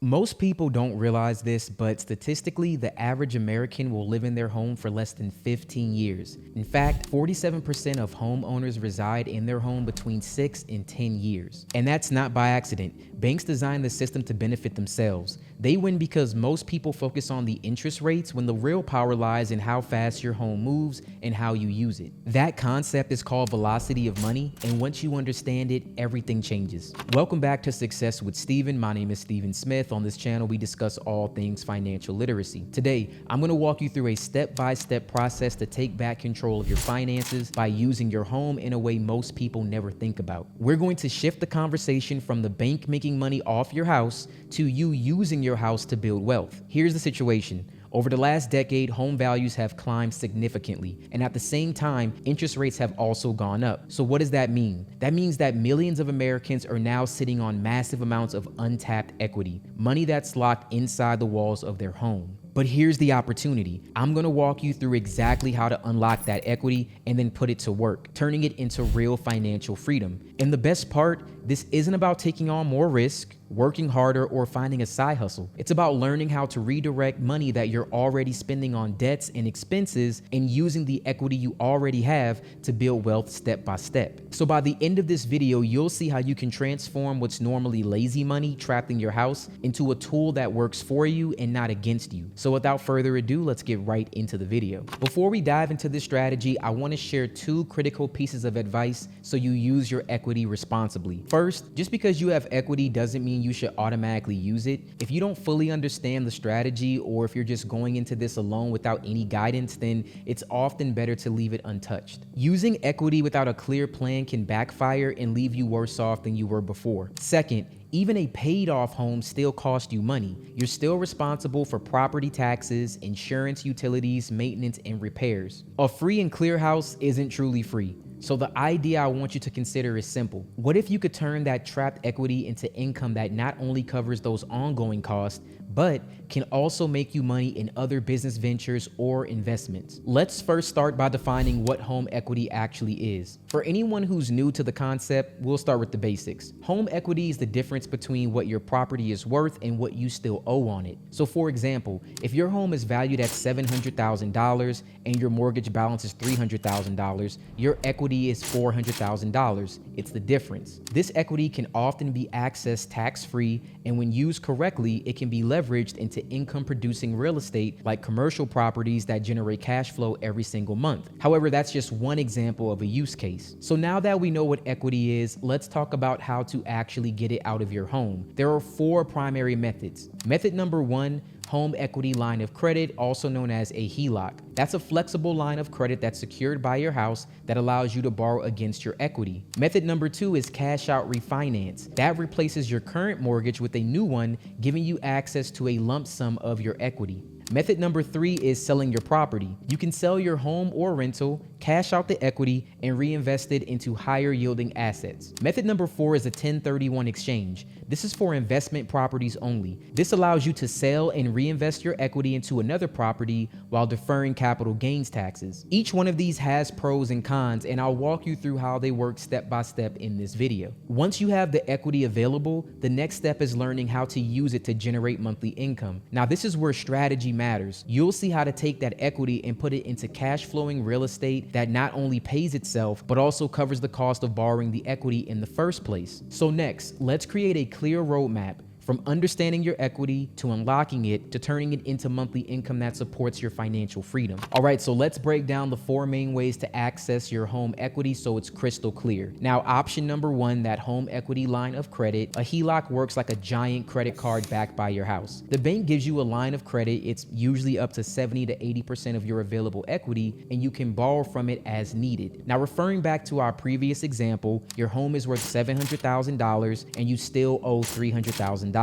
Most people don't realize this, but statistically, the average American will live in their home for less than 15 years. In fact, 47% of homeowners reside in their home between 6 and 10 years. And that's not by accident. Banks designed the system to benefit themselves. They win because most people focus on the interest rates when the real power lies in how fast your home moves and how you use it. That concept is called velocity of money, and once you understand it, everything changes. Welcome back to Success with Steven. My name is Steven Smith. On this channel, we discuss all things financial literacy. Today, I'm going to walk you through a step-by-step process to take back control of your finances by using your home in a way most people never think about. We're going to shift the conversation from the bank making money off your house to you using your house to build wealth. Here's the situation. Over the last decade, home values have climbed significantly, and at the same time, interest rates have also gone up. So what does that mean? That means that millions of Americans are now sitting on massive amounts of untapped equity, money that's locked inside the walls of their home. But here's the opportunity. I'm going to walk you through exactly how to unlock that equity and then put it to work, turning it into real financial freedom. And the best part, this isn't about taking on more risk, working harder, or finding a side hustle. It's about learning how to redirect money that you're already spending on debts and expenses and using the equity you already have to build wealth step by step. So by the end of this video, you'll see how you can transform what's normally lazy money trapped in your house into a tool that works for you and not against you. So without further ado, let's get right into the video. Before we dive into this strategy, I want to share two critical pieces of advice so you use your equity responsibly. First, just because you have equity doesn't mean you should automatically use it. If you don't fully understand the strategy, or if you're just going into this alone without any guidance, then it's often better to leave it untouched. Using equity without a clear plan can backfire and leave you worse off than you were before. Second, even a paid off home still costs you money. You're still responsible for property taxes, insurance, utilities, maintenance, and repairs. A free and clear house isn't truly free. So the idea I want you to consider is simple. What if you could turn that trapped equity into income that not only covers those ongoing costs, but can also make you money in other business ventures or investments? Let's first start by defining what home equity actually is. For anyone who's new to the concept, we'll start with the basics. Home equity is the difference between what your property is worth and what you still owe on it. So for example, if your home is valued at $700,000 and your mortgage balance is $300,000, your equity is $400,000. It's the difference. This equity can often be accessed tax-free, and when used correctly, it can be leveraged into income-producing real estate like commercial properties that generate cash flow every single month. However, that's just one example of a use case. So now that we know what equity is, let's talk about how to actually get it out of your home. There are 4 primary methods. Method number 1, home equity line of credit, also known as a HELOC. That's a flexible line of credit that's secured by your house that allows you to borrow against your equity. Method number 2 is cash out refinance. That replaces your current mortgage with a new one, giving you access to a lump sum of your equity. Method number 3 is selling your property. You can sell your home or rental, cash out the equity, and reinvest it into higher yielding assets. Method number 4 is a 1031 exchange. This is for investment properties only. This allows you to sell and reinvest your equity into another property while deferring capital gains taxes. Each one of these has pros and cons, and I'll walk you through how they work step by step in this video. Once you have the equity available, the next step is learning how to use it to generate monthly income. Now, this is where strategy matters. You'll see how to take that equity and put it into cash flowing real estate that not only pays itself, but also covers the cost of borrowing the equity in the first place. So next, let's create a clear roadmap from understanding your equity to unlocking it to turning it into monthly income that supports your financial freedom. All right, so let's break down the 4 main ways to access your home equity so it's crystal clear. Now, option number 1, that home equity line of credit. A HELOC works like a giant credit card backed by your house. The bank gives you a line of credit. It's usually up to 70 to 80% of your available equity, and you can borrow from it as needed. Now, referring back to our previous example, your home is worth $700,000 and you still owe $300,000.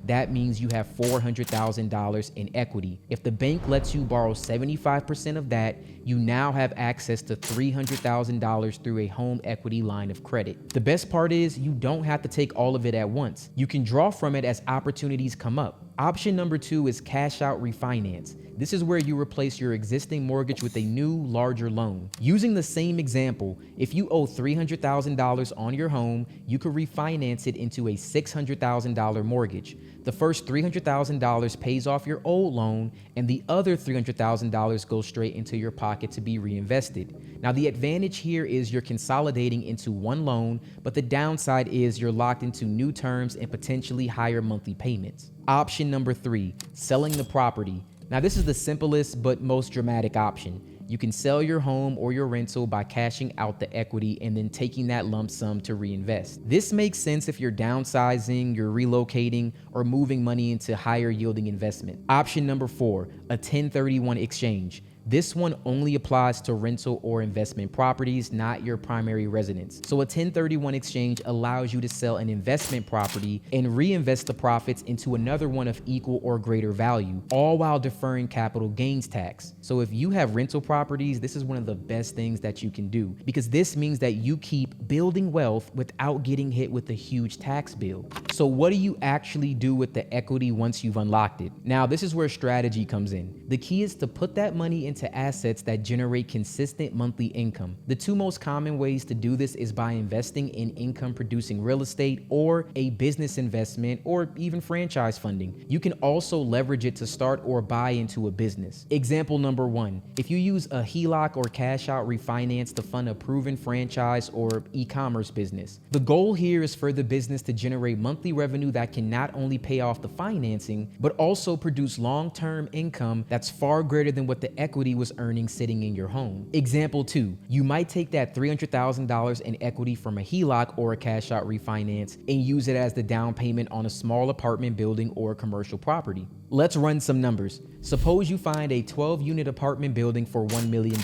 That means you have $400,000 in equity. If the bank lets you borrow 75% of that, you now have access to $300,000 through a home equity line of credit. The best part is you don't have to take all of it at once. You can draw from it as opportunities come up. Option number 2 is cash out refinance. This is where you replace your existing mortgage with a new, larger loan. Using the same example, if you owe $300,000 on your home, you could refinance it into a $600,000 mortgage. The first $300,000 pays off your old loan, and the other $300,000 goes straight into your pocket to be reinvested. Now, the advantage here is you're consolidating into one loan, but the downside is you're locked into new terms and potentially higher monthly payments. Option number 3, selling the property. Now, this is the simplest but most dramatic option. You can sell your home or your rental by cashing out the equity and then taking that lump sum to reinvest. This makes sense if you're downsizing, you're relocating, or moving money into higher yielding investment. Option number 4, a 1031 exchange. This one only applies to rental or investment properties, not your primary residence. So a 1031 exchange allows you to sell an investment property and reinvest the profits into another one of equal or greater value, all while deferring capital gains tax. So if you have rental properties, this is one of the best things that you can do, because this means that you keep building wealth without getting hit with a huge tax bill. So what do you actually do with the equity once you've unlocked it? Now, this is where strategy comes in. The key is to put that money into assets that generate consistent monthly income. The two most common ways to do this is by investing in income producing real estate or a business investment or even franchise funding. You can also leverage it to start or buy into a business. Example number 1, if you use a HELOC or cash out refinance to fund a proven franchise or e-commerce business. The goal here is for the business to generate monthly revenue that can not only pay off the financing, but also produce long-term income that's far greater than what the equity was earning sitting in your home. Example 2, you might take that $300,000 in equity from a HELOC or a cash out refinance and use it as the down payment on a small apartment building or commercial property. Let's run some numbers. Suppose you find a 12-unit apartment building for $1 million.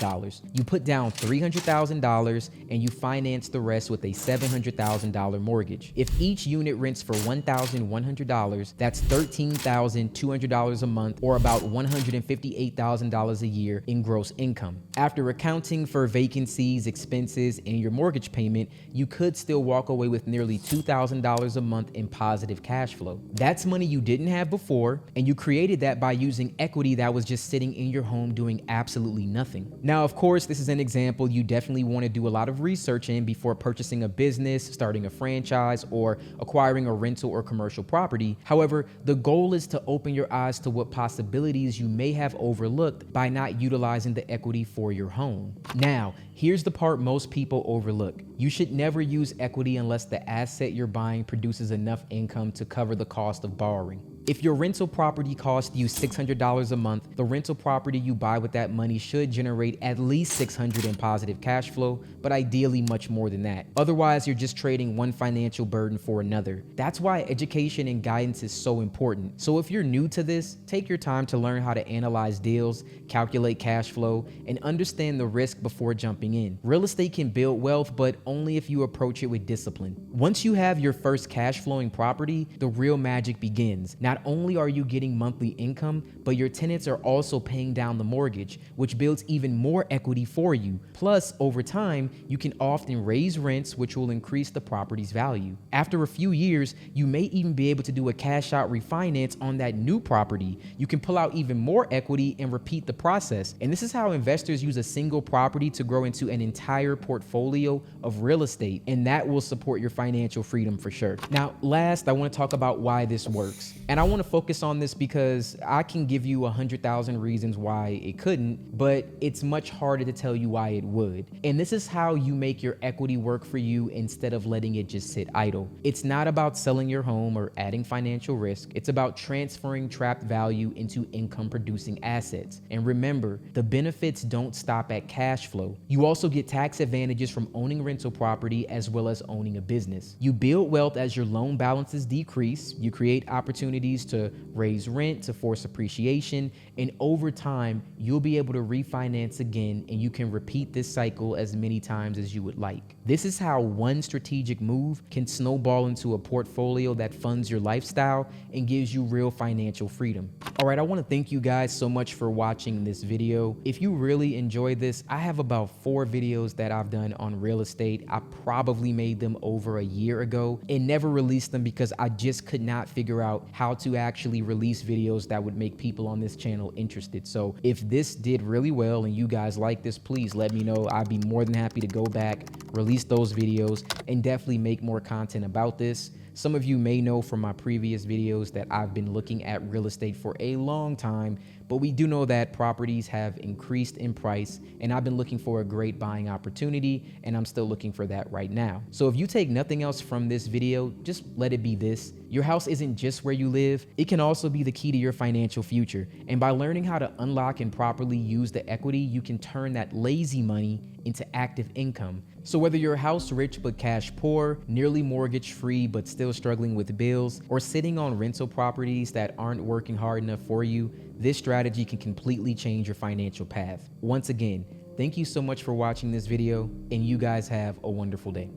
You put down $300,000 and you finance the rest with a $700,000 mortgage. If each unit rents for $1,100, that's $13,200 a month, or about $158,000 a year in gross income. After accounting for vacancies, expenses, and your mortgage payment, you could still walk away with nearly $2,000 a month in positive cash flow. That's money you didn't have before, and you created that by using equity that was just sitting in your home doing absolutely nothing. Now, of course, this is an example you definitely want to do a lot of research in before purchasing a business, starting a franchise, or acquiring a rental or commercial property. However, the goal is to open your eyes to what possibilities you may have overlooked by not utilizing the equity for your home. Now, here's the part most people overlook. You should never use equity unless the asset you're buying produces enough income to cover the cost of borrowing. If your rental property costs you $600 a month, the rental property you buy with that money should generate at least $600 in positive cash flow, but ideally much more than that. Otherwise, you're just trading one financial burden for another. That's why education and guidance is so important. So if you're new to this, take your time to learn how to analyze deals, calculate cash flow, and understand the risk before jumping in. Real estate can build wealth, but only if you approach it with discipline. Once you have your first cash flowing property, the real magic begins. Not only are you getting monthly income, but your tenants are also paying down the mortgage, which builds even more equity for you. Plus, over time, you can often raise rents, which will increase the property's value. After a few years, you may even be able to do a cash out refinance on that new property. You can pull out even more equity and repeat the process. And this is how investors use a single property to grow into an entire portfolio of real estate, and that will support your financial freedom for sure. Now, last, I want to talk about why this works. And I want to focus on this because I can give you 100,000 reasons why it couldn't, but it's much harder to tell you why it would. And this is how you make your equity work for you instead of letting it just sit idle. It's not about selling your home or adding financial risk. It's about transferring trapped value into income producing assets. And remember, the benefits don't stop at cash flow. You also get tax advantages from owning rental property as well as owning a business. You build wealth as your loan balances decrease. You create opportunities to raise rent, to force appreciation, and And over time, you'll be able to refinance again, and you can repeat this cycle as many times as you would like. This is how one strategic move can snowball into a portfolio that funds your lifestyle and gives you real financial freedom. All right, I want to thank you guys so much for watching this video. If you really enjoyed this, I have about 4 videos that I've done on real estate. I probably made them over a year ago and never released them because I just could not figure out how to actually release videos that would make people on this channel interested. So if this did really well and you guys like this, please let me know. I'd be more than happy to go back, release those videos, and definitely make more content about this. Some of you may know from my previous videos that I've been looking at real estate for a long time, but we do know that properties have increased in price, and I've been looking for a great buying opportunity, and I'm still looking for that right now. So if you take nothing else from this video, just let it be this. Your house isn't just where you live, it can also be the key to your financial future. And by learning how to unlock and properly use the equity, you can turn that lazy money into active income. So whether you're house rich but cash poor, nearly mortgage free but still struggling with bills, or sitting on rental properties that aren't working hard enough for you, this strategy can completely change your financial path. Once again, thank you so much for watching this video, and you guys have a wonderful day.